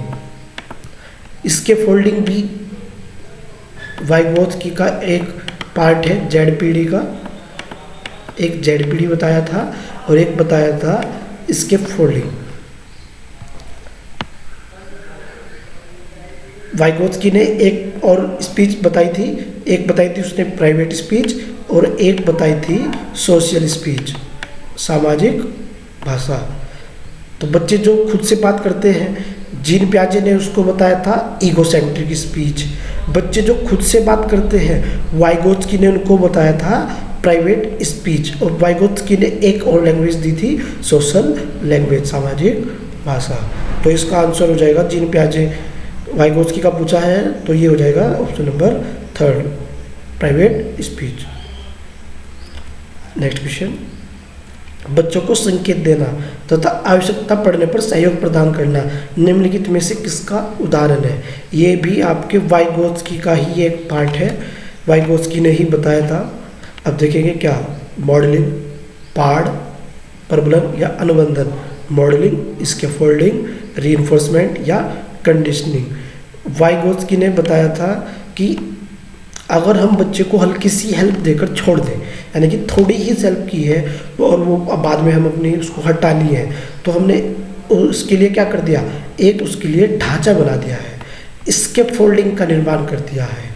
इसके फोल्डिंग भी वाइगोत्स्की का एक पार्ट है, जेड पीढ़ी का। एक जेड पीढ़ी बताया था और एक बताया था इसके फोल्डिंग। वाइगोत्स्की ने एक और स्पीच बताई थी, एक बताई थी उसने प्राइवेट स्पीच और एक बताई थी सोशल स्पीच, सामाजिक भाषा। तो बच्चे जो खुद से बात करते हैं, जीन पियाजे ने उसको बताया था ईगोसेंट्रिक स्पीच। बच्चे जो खुद से बात करते हैं, वाइगोत्स्की ने उनको बताया था प्राइवेट स्पीच। और वाइगोत्स्की ने एक और लैंग्वेज दी थी सोशल लैंग्वेज, सामाजिक भाषा। तो इसका आंसर हो जाएगा, जीन पियाजे वाइगोत्स्की का पूछा है तो ये हो जाएगा option number 3, private speech. Next question, बच्चों को संकेत देना तथा आवश्यकता पड़ने पर सहयोग प्रदान करना निम्नलिखित में से किसका उदाहरण है? ये भी आपके वाइगोत्स्की का ही एक पार्ट है, वाइगोत्स्की ने ही बताया था। अब देखेंगे क्या, मॉडलिंग, पाड़, प्रबलन या अनुबंधन। मॉडलिंग, स्कैफोल्डिंग, रीइंफोर्समेंट या कंडीशनिंग। वाइगोत्स्की ने बताया था कि अगर हम बच्चे को हल्की सी हेल्प देकर छोड़ दें, यानी कि थोड़ी ही हेल्प की है तो और वो अब बाद में हम अपनी उसको हटा लिए हैं, तो हमने उसके लिए क्या कर दिया, एक उसके लिए ढांचा बना दिया है, स्केप फोल्डिंग का निर्माण कर दिया है।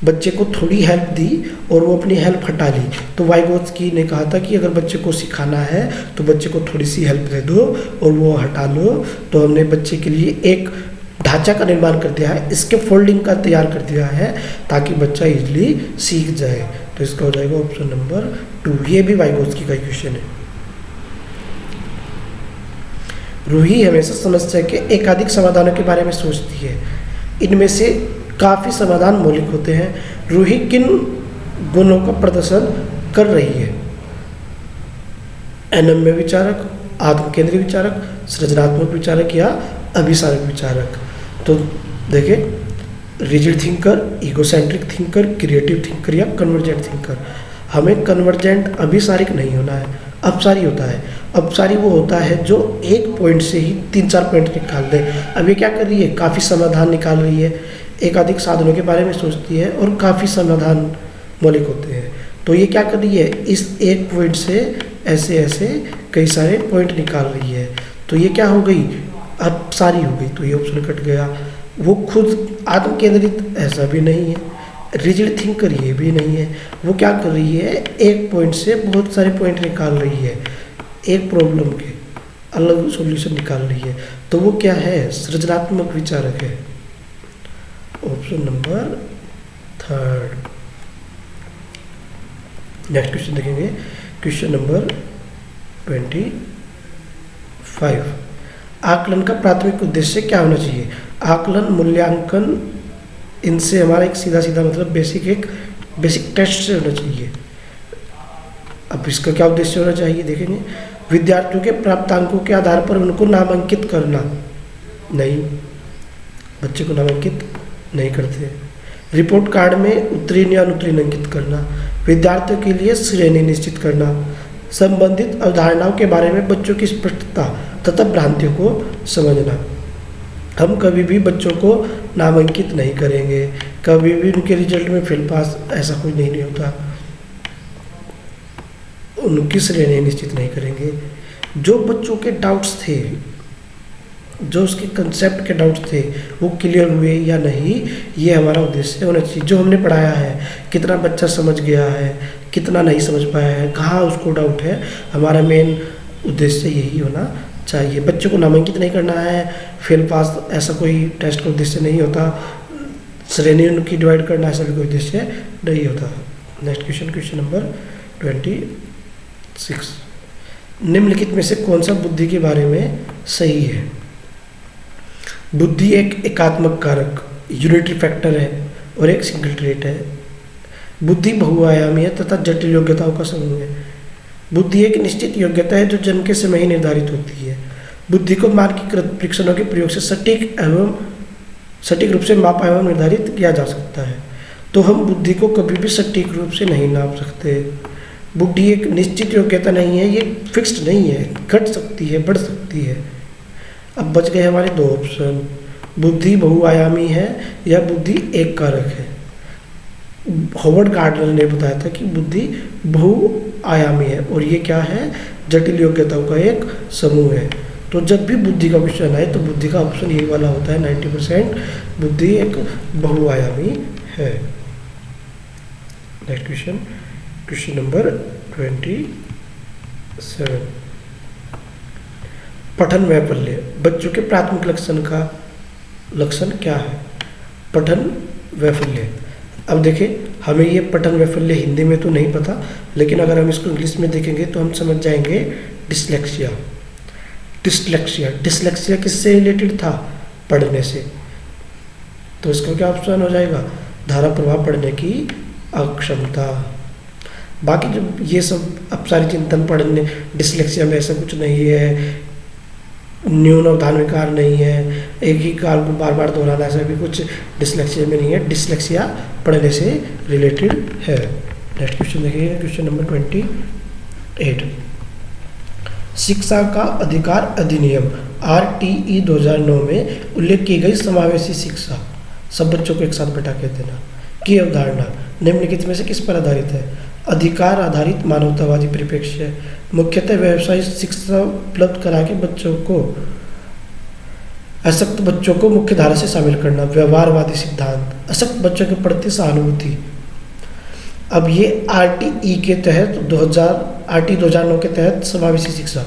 बच्चे को थोड़ी हेल्प दी और वो अपनी हेल्प हटा ली। तो वाइगोत्स्की ने कहा था कि अगर बच्चे को सिखाना है तो बच्चे को थोड़ी सी हेल्प दे दो और वो हटा लो। तो हमने बच्चे के लिए एक ढांचा का निर्माण कर दिया है, इसके फोल्डिंग का तैयार कर दिया है ताकि बच्चा इजली सीख जाए। तो इसका हो जाएगा ऑप्शन नंबर 2। ये भी वाइगोत्स्की का क्वेश्चन है। रूही हमेशा समस्या के एकाधिक समाधानों के बारे में सोचती है, इनमें से काफ़ी समाधान मौलिक होते हैं। रूही किन गुणों का प्रदर्शन कर रही है? अनम्य विचारक, आत्म केंद्रीय विचारक, सृजनात्मक विचारक या अभिसारक विचारक। तो देखिए, rigid thinker, egocentric thinker, creative thinker या कन्वर्जेंट थिंकर। हमें कन्वर्जेंट अभिसारिक नहीं होना है, अपसारी होता है। अपसारी वो होता है जो एक पॉइंट से ही 3-4 पॉइंट निकाल दे। अब ये क्या कर रही है, काफ़ी समाधान निकाल रही है, एकाधिक साधनों के बारे में सोचती है और काफ़ी समाधान मौलिक होते हैं। तो ये क्या कर रही है, इस एक पॉइंट से ऐसे ऐसे कई सारे पॉइंट निकाल रही है। तो ये क्या हो गई, अपसारी हो गई। तो ये ऑप्शन कट गया। वो खुद आत्म केंद्रित, ऐसा भी नहीं है। रिजिड थिंकर, ये भी नहीं है। वो क्या कर रही है, एक पॉइंट से बहुत सारे पॉइंट निकाल रही है, एक प्रॉब्लम के अलग सॉल्यूशन निकाल रही है। तो वो क्या है, सृजनात्मक विचारक है। Option number 3। नेक्स्ट क्वेश्चन देखेंगे, क्वेश्चन नंबर 25। आकलन का प्राथमिक उद्देश्य क्या होना चाहिए? आकलन, मूल्यांकन, इनसे हमारा एक सीधा सीधा मतलब बेसिक टेस्ट से होना चाहिए। अब इसका क्या उद्देश्य होना चाहिए देखेंगे। विद्यार्थियों के प्राप्तांकों के आधार पर उनको नामांकित करना, नहीं, बच्चे को नामांकित नहीं करते। रिपोर्ट कार्ड में उत्तीर्ण या अनुत्तीर्ण अंकित करना, विद्यार्थियों के लिए श्रेणी निश्चित करना, संबंधित अवधारणाओं के बारे में बच्चों की स्पष्टता तथा भ्रांतियों को समझना। हम कभी भी बच्चों को नामांकित नहीं करेंगे, कभी भी उनके रिजल्ट में फेल पास ऐसा कुछ नहीं होता, उनकी श्रेणी निश्चित नहीं करेंगे। जो बच्चों के डाउट्स थे, जो उसके कंसेप्ट के डाउट्स थे, वो क्लियर हुए या नहीं, ये हमारा उद्देश्य होना चाहिए। जो हमने पढ़ाया है, कितना बच्चा समझ गया है, कितना नहीं समझ पाया है, कहाँ उसको डाउट है, हमारा मेन उद्देश्य यही होना चाहिए। बच्चों को नामांकित नहीं करना है, फेल पास ऐसा कोई टेस्ट का उद्देश्य नहीं होता, श्रेणी उनकी डिवाइड करना ऐसा भी कोई उद्देश्य नहीं होता। Next question, question number 26। निम्नलिखित में से कौन सा बुद्धि के बारे में सही है? बुद्धि एक एकात्मक कारक, यूनिटरी फैक्टर है और एक सिंगल ट्रेट है। बुद्धि बहुआयामी है तथा जटिल योग्यताओं का समूह है। बुद्धि एक निश्चित योग्यता है जो जन्म के समय ही निर्धारित होती है। बुद्धि को मानकीकृत परीक्षणों के प्रयोग से सटीक रूप से मापा एवं निर्धारित किया जा सकता है। तो हम बुद्धि को कभी भी सटीक रूप से नहीं नाप सकते। बुद्धि एक निश्चित योग्यता नहीं है, ये फिक्स्ड नहीं है, घट सकती है, बढ़ सकती है। अब बच गए हमारे 2 ऑप्शन, बुद्धि बहुआयामी है या बुद्धि एक कारक है। हॉवर्ड गार्डनर ने बताया था कि बुद्धि बहुआयामी है और ये क्या है, जटिल योग्यताओं का एक समूह है। तो जब भी बुद्धि का क्वेश्चन आए तो बुद्धि का ऑप्शन ये वाला होता है 90%, बुद्धि एक बहुआयामी है। Next question, question number 27। पठन वैफल्य, बच्चों के प्राथमिक लक्षण क्या है? पठन वैफल्य। अब देखिए, हमें ये पठन वैफल्य हिंदी में तो नहीं पता, लेकिन अगर हम इसको इंग्लिश में देखेंगे तो हम समझ जाएंगे डिसलेक्सिया। डिसलेक्सिया किससे रिलेटेड था? पढ़ने से। तो इसका क्या ऑप्शन हो जाएगा? धारा प्रवाह पढ़ने की अक्षमता। बाकी जो ये सब अपसारी चिंतन पढ़ने, डिसलेक्सिया में ऐसा कुछ नहीं है, न्यून अवधान विकार नहीं है, एक ही काल को बार बार दोहराना, ऐसा भी कुछ डिसलेक्सिया में नहीं है। डिसलेक्सिया पढ़ने से रिलेटेड है। नेक्स्ट क्वेश्चन देखिए, क्वेश्चन नंबर 28। शिक्षा का अधिकार अधिनियम RTE 2009 में उल्लेख की गई समावेशी शिक्षा, सब बच्चों को एक साथ बैठा के देना, की अवधारणा निम्नलिखित में से किस पर आधारित है? अधिकार आधारित मानवतावादी परिप्रेक्ष्य, मुख्यतः व्यवसायिक शिक्षा उपलब्ध करा के बच्चों को अशक्त बच्चों को मुख्य धारा से शामिल करना। व्यवहारवादी सिद्धांत, अशक्त बच्चों के प्रति सहानुभूति। अब ये RTE के तहत 2009 के तहत समावेशी शिक्षा,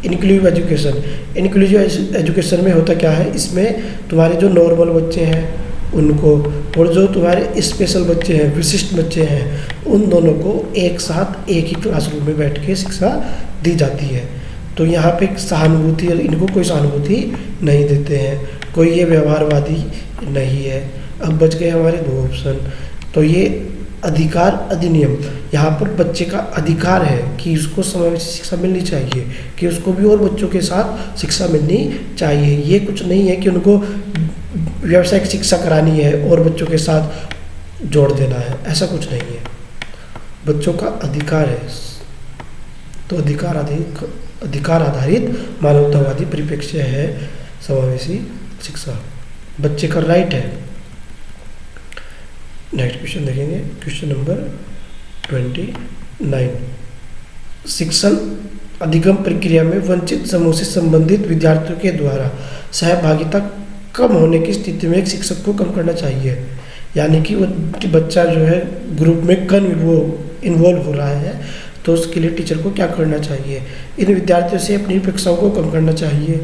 इंक्लूसिव एजुकेशन। इंक्लूसिव एजुकेशन में होता क्या है, इसमें तुम्हारे जो नॉर्मल बच्चे हैं उनको और जो तुम्हारे स्पेशल बच्चे हैं, विशिष्ट बच्चे हैं, उन दोनों को एक साथ एक ही क्लासरूम में बैठ के शिक्षा दी जाती है। तो यहाँ पे सहानुभूति, इनको कोई सहानुभूति नहीं देते हैं, कोई ये व्यवहारवादी नहीं है। अब बच गए हमारे 2 ऑप्शन। तो ये अधिकार अधिनियम, यहाँ पर बच्चे का अधिकार है कि उसको समावेशी शिक्षा मिलनी चाहिए, कि उसको भी और बच्चों के साथ शिक्षा मिलनी चाहिए। ये कुछ नहीं है कि उनको व्यावसायिक शिक्षा करानी है और बच्चों के साथ जोड़ देना है, ऐसा कुछ नहीं है। बच्चों का अधिकार है। तो अधिकार आधारित मानवतावादी परिप्रेक्ष्य है समावेशी शिक्षा, बच्चे का राइट है। नेक्स्ट क्वेश्चन देखेंगे, क्वेश्चन नंबर 29। शिक्षण अधिगम प्रक्रिया में वंचित समूह से संबंधित विद्यार्थियों के द्वारा सहभागिता कम होने की स्थिति में एक शिक्षक को कम करना चाहिए। यानी कि बच्चा जो है ग्रुप में कम इन्वॉल्व हो रहा है, तो उसके लिए टीचर को क्या करना चाहिए, इन विद्यार्थियों से अपनी अपेक्षाओं को कम करना चाहिए,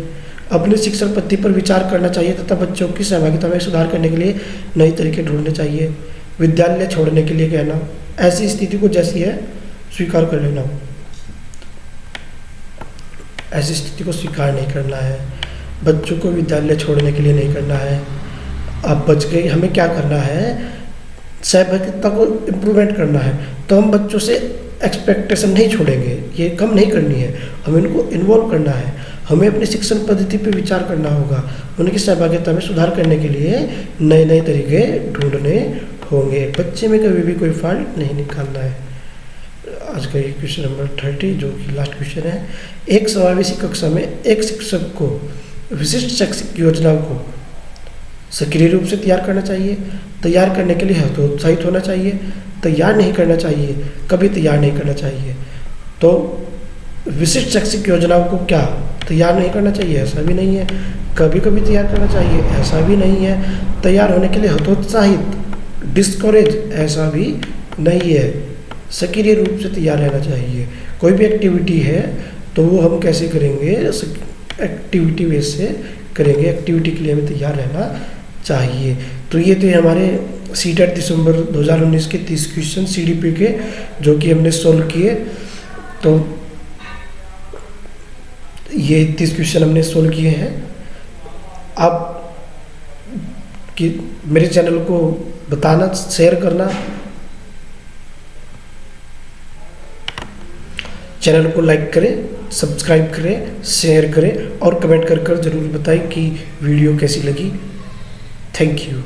अपने शिक्षण पद्धति पर विचार करना चाहिए तथा बच्चों की सहभागिता में सुधार करने के लिए नए तरीके ढूंढने चाहिए, विद्यालय छोड़ने के लिए कहना, ऐसी स्थिति को जैसी है स्वीकार कर लेना, ऐसी स्थिति को स्वीकार नहीं करना है, बच्चों को विद्यालय छोड़ने के लिए नहीं करना है। अब बच गए, हमें क्या करना है, सहभागिता को इम्प्रूवमेंट करना है। तो हम बच्चों से एक्सपेक्टेशन नहीं छोड़ेंगे, ये कम नहीं करनी है, हमें इनको इन्वॉल्व करना है, हमें अपनी शिक्षण पद्धति पर विचार करना होगा, उनकी सहभागिता में सुधार करने के लिए नए नए तरीके ढूंढने होंगे। बच्चे में कभी भी कोई फॉल्ट नहीं निकालना है। आज का ये क्वेश्चन नंबर 30 जो कि लास्ट क्वेश्चन है। एक समावेशी कक्षा में एक शिक्षक को विशिष्ट शैक्षिक योजनाओं को सक्रिय रूप से तैयार करना चाहिए, तैयार करने के लिए हतोत्साहित होना चाहिए, तैयार नहीं करना चाहिए, कभी तैयार नहीं करना चाहिए। तो विशिष्ट शैक्षिक योजनाओं को क्या तैयार नहीं करना चाहिए, ऐसा भी नहीं है, कभी कभी तैयार करना चाहिए, ऐसा भी नहीं है, तैयार होने के लिए हतोत्साहित डिस्करेज, ऐसा भी नहीं है, सक्रिय रूप से तैयार रहना चाहिए। कोई भी एक्टिविटी है तो वो हम कैसे करेंगे, एक्टिविटी बेस से करेंगे, एक्टिविटी के लिए हमें तैयार रहना चाहिए। तो ये थे हमारे सीटेट दिसंबर 2019 के 30 क्वेश्चन CDP के, जो कि हमने सॉल्व किए। तो ये 30 क्वेश्चन हमने सॉल्व किए हैं। आप कि मेरे चैनल को बताना, शेयर करना, चैनल को लाइक करें, सब्सक्राइब करें, शेयर करें और कमेंट कर ज़रूर बताएं कि वीडियो कैसी लगी। Thank you.